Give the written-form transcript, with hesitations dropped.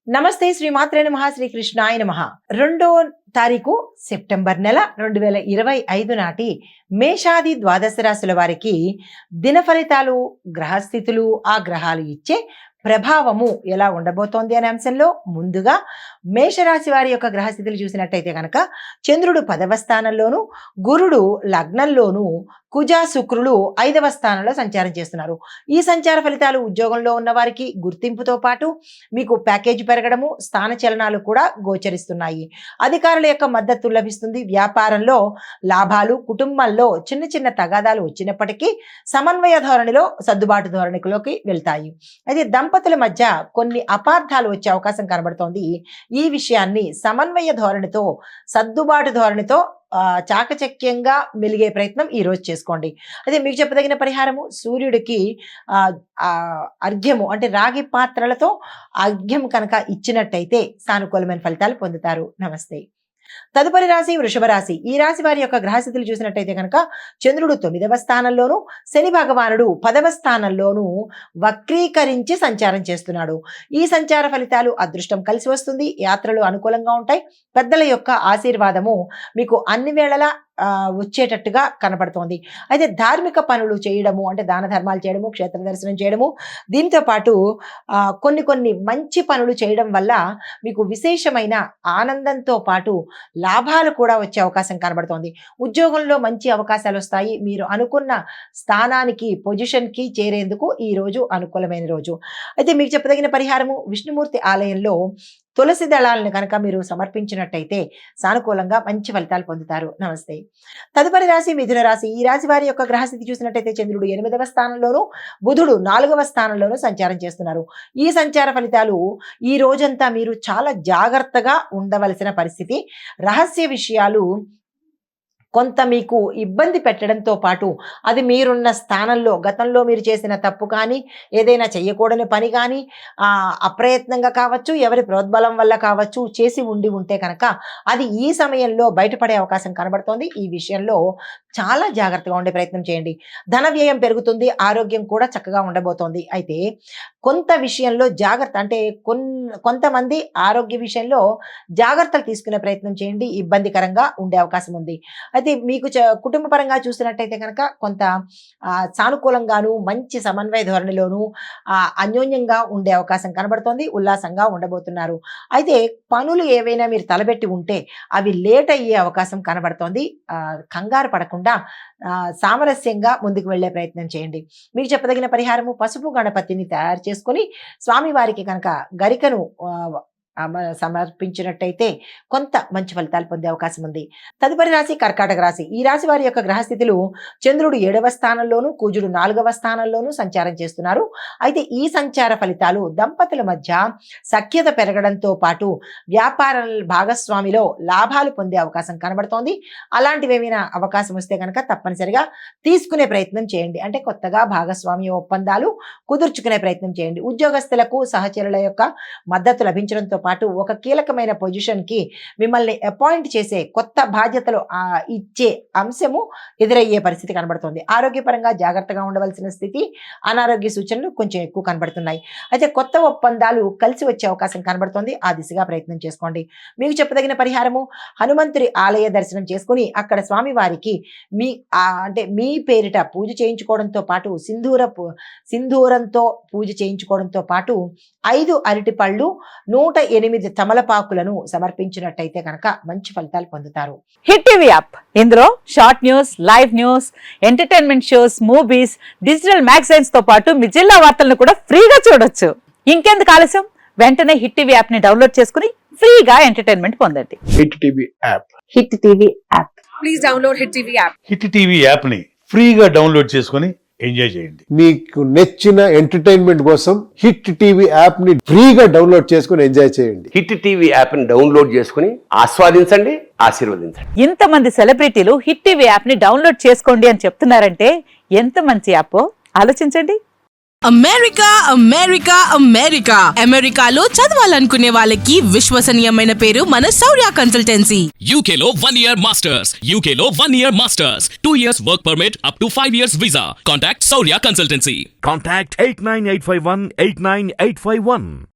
నమస్తే శ్రీమాత్రే నమః శ్రీ కృష్ణాయ నమః. 2వ తారీఖు సెప్టెంబర్ నెల 2025 నాటి మేషాది ద్వాదశ రాశుల వారికి దిన ఫలితాలు, గ్రహస్థితులు, ఆ గ్రహాలు ఇచ్చే ప్రభావము ఎలా ఉండబోతోంది అనే అంశంలో ముందుగా మేషరాశి వారి యొక్క గ్రహస్థితులు చూసినట్టయితే కనుక చంద్రుడు 10వ స్థానంలోను, గురుడు లగ్నంలోను, కుజ శుక్రులు 5వ స్థానంలో సంచారం చేస్తున్నారు. ఈ సంచార ఫలితాలు ఉద్యోగంలో ఉన్న వారికి గుర్తింపుతో పాటు మీకు ప్యాకేజీ పెరగడము, స్థాన చలనాలు కూడా గోచరిస్తున్నాయి. అధికారుల యొక్క మద్దతు లభిస్తుంది. వ్యాపారంలో లాభాలు, కుటుంబంలో చిన్న చిన్న తగాదాలు వచ్చినప్పటికీ సమన్వయ ధోరణిలో సర్దుబాటు ధోరణిలోకి వెళ్తాయి. అయితే దంపతుల మధ్య కొన్ని అపార్థాలు వచ్చే అవకాశం కనబడుతోంది. ఈ విషయాన్ని సమన్వయ ధోరణితో, సర్దుబాటు ధోరణితో చాకచక్యంగా మెలిగే ప్రయత్నం ఈ రోజు చేసుకోండి. అదే మీకు చెప్పదగిన పరిహారము, సూర్యుడికి అర్ఘ్యము అంటే రాగి పాత్రలతో అర్ఘ్యం కనుక ఇచ్చినట్టయితే సానుకూలమైన ఫలితాలు పొందుతారు. నమస్తే. తదుపరి రాశి వృషభ రాశి. ఈ రాశి వారి యొక్క గ్రహస్థితులు చూసినట్టయితే కనుక చంద్రుడు 9వ స్థానంలోను, శని భగవానుడు 10వ స్థానంలోను వక్రీకరించి సంచారం చేస్తున్నాడు. ఈ సంచార ఫలితాలు అదృష్టం కలిసి వస్తుంది. యాత్రలు అనుకూలంగా ఉంటాయి. పెద్దల యొక్క ఆశీర్వాదము మీకు అన్ని వేళలా వచ్చేటట్టుగా కనపడుతోంది. అయితే ధార్మిక పనులు చేయడము అంటే దాన ధర్మాలు చేయడము, క్షేత్ర దర్శనం చేయడము, దీంతో పాటు కొన్ని మంచి పనులు చేయడం వల్ల మీకు విశేషమైన ఆనందంతో పాటు లాభాలు కూడా వచ్చే అవకాశం కనబడుతోంది. ఉద్యోగంలో మంచి అవకాశాలు వస్తాయి. మీరు అనుకున్న స్థానానికి, పొజిషన్కి చేరేందుకు ఈ రోజు అనుకూలమైన రోజు. అయితే మీకు చెప్పదగిన పరిహారము, విష్ణుమూర్తి ఆలయంలో తులసి దళాలను కనుక మీరు సమర్పించినట్టయితే సానుకూలంగా మంచి ఫలితాలు పొందుతారు. నమస్తే. తదుపరి రాశి మిథున రాశి. ఈ రాశి వారి యొక్క గ్రహస్థితి చూసినట్టయితే చంద్రుడు 8వ స్థానంలోను, బుధుడు 4వ స్థానంలోను సంచారం చేస్తున్నారు. ఈ సంచార ఫలితాలు ఈ రోజంతా మీరు చాలా జాగ్రత్తగా ఉండవలసిన పరిస్థితి. రహస్య విషయాలు కొంత మీకు ఇబ్బంది పెట్టడంతో పాటు అది మీరున్న స్థానంలో గతంలో మీరు చేసిన తప్పు కానీ, ఏదైనా చెయ్యకూడని పని కానీ, అప్రయత్నంగా కావచ్చు, ఎవరి ప్రోద్బలం వల్ల కావచ్చు చేసి ఉంటే కనుక అది ఈ సమయంలో బయటపడే అవకాశం కనబడుతోంది. ఈ విషయంలో చాలా జాగ్రత్తగా ఉండే ప్రయత్నం చేయండి. ధన వ్యయం పెరుగుతుంది. ఆరోగ్యం కూడా చక్కగా ఉండబోతోంది. అయితే కొంత విషయంలో జాగ్రత్త అంటే కొంతమంది ఆరోగ్య విషయంలో జాగ్రత్తలు తీసుకునే ప్రయత్నం చేయండి. ఇబ్బందికరంగా ఉండే అవకాశం ఉంది. అయితే మీకు కుటుంబ పరంగా చూసినట్టయితే కనుక కొంత సానుకూలంగాను, మంచి సమన్వయ ధోరణిలోను అన్యోన్యంగా ఉండే అవకాశం కనబడుతోంది. ఉల్లాసంగా ఉండబోతున్నారు. అయితే పనులు ఏవైనా మీరు తలబెట్టి ఉంటే అవి లేట్ అయ్యే అవకాశం కనబడుతోంది. కంగారు పడకుండా సామరస్యంగా ముందుకు వెళ్లే ప్రయత్నం చేయండి. మీకు చెప్పదగిన పరిహారము, పసుపు గణపతిని తయారు చేసుకొని స్వామివారికి కనుక గరికను సమర్పించినట్టయితే కొంత మంచి ఫలితాలు పొందే అవకాశం ఉంది. తదుపరి రాశి కర్కాటక రాశి. ఈ రాశి వారి యొక్క గ్రహస్థితులు చంద్రుడు 7వ స్థానంలోను, కుజుడు 4వ స్థానంలోను సంచారం చేస్తున్నారు. అయితే ఈ సంచార ఫలితాలు దంపతుల మధ్య సఖ్యత పెరగడంతో పాటు వ్యాపార భాగస్వామిలో లాభాలు పొందే అవకాశం కనబడుతోంది. అలాంటివి ఏమైనా అవకాశం వస్తే కనుక తప్పనిసరిగా తీసుకునే ప్రయత్నం చేయండి. అంటే కొత్తగా భాగస్వామ్య ఒప్పందాలు కుదుర్చుకునే ప్రయత్నం చేయండి. ఉద్యోగస్తులకు సహచరుల యొక్క మద్దతు లభించడంతో పాటు ఒక కీలకమైన పొజిషన్ కి మిమ్మల్ని అపాయింట్ చేసే కొత్త బాధ్యతలు ఇచ్చే అంశము ఎదురయ్యే పరిస్థితి కనబడుతుంది. ఆరోగ్యపరంగా జాగ్రత్తగా ఉండవలసిన స్థితి, అనారోగ్య సూచనలు కొంచెం ఎక్కువ కనబడుతున్నాయి. అయితే కొత్త ఒప్పందాలు కలిసి వచ్చే అవకాశం కనబడుతుంది. ఆ దిశగా ప్రయత్నం చేసుకోండి. మీకు చెప్పదగిన పరిహారము, హనుమంతుడి ఆలయ దర్శనం చేసుకుని అక్కడ స్వామివారికి మీ పేరిట పూజ చేయించుకోవడంతో పాటు సింధూరంతో పూజ చేయించుకోవడంతో పాటు 5 అరటి పళ్ళు, 108 తమలపాకులను సమర్పించినట్టయితే కనుక మంచి ఫలితాలు పొందుతారు. హిట్ టీవీ యాప్, ఇందులో short news, live news, entertainment shows, movies, digital magazines తో పాటు మీ జిల్లా వార్తలను కూడా ఫ్రీగా చూడొచ్చు. ఇంకెందుకు ఆలస్యం, వెంటనే హిట్ టీవీ యాప్ ని డౌన్లోడ్ చేసుకుని ఫ్రీగా ఎంటర్టైన్మెంట్ పొందండి. Hit TV app. Hit TV app. Please download hit TV app. Hit TV app ని ఫ్రీగా డౌన్లోడ్ చేసుకుని ఎంజాయ్ చేయండి. మీకు నచ్చిన ఎంటర్టైన్మెంట్ కోసం హిట్ టీవీ యాప్ ని ఫ్రీగా డౌన్లోడ్ చేసుకుని ఎంజాయ్ చేయండి. హిట్ టీవీ యాప్ ని డౌన్లోడ్ చేసుకుని ఆస్వాదించండి, ఆశీర్వదించండి. ఇంతమంది సెలబ్రిటీలు హిట్ టీవీ యాప్ ని డౌన్లోడ్ చేసుకోండి అని చెప్తున్నారంటే ఎంత మంచి యాప్ ఆలోచించండి. అమెరికా అమెరికా అమెరికా అమెరికాలో చదవాలనుకునే వాళ్ళకి విశ్వసనీయమైన పేరు మన శౌర్య కన్సల్టెన్సీ. UK లో 1 year masters. UK లో 1 year masters. 2 years work permit up to 5 years visa. Contact Saurya Consultancy. Contact 89851 89851.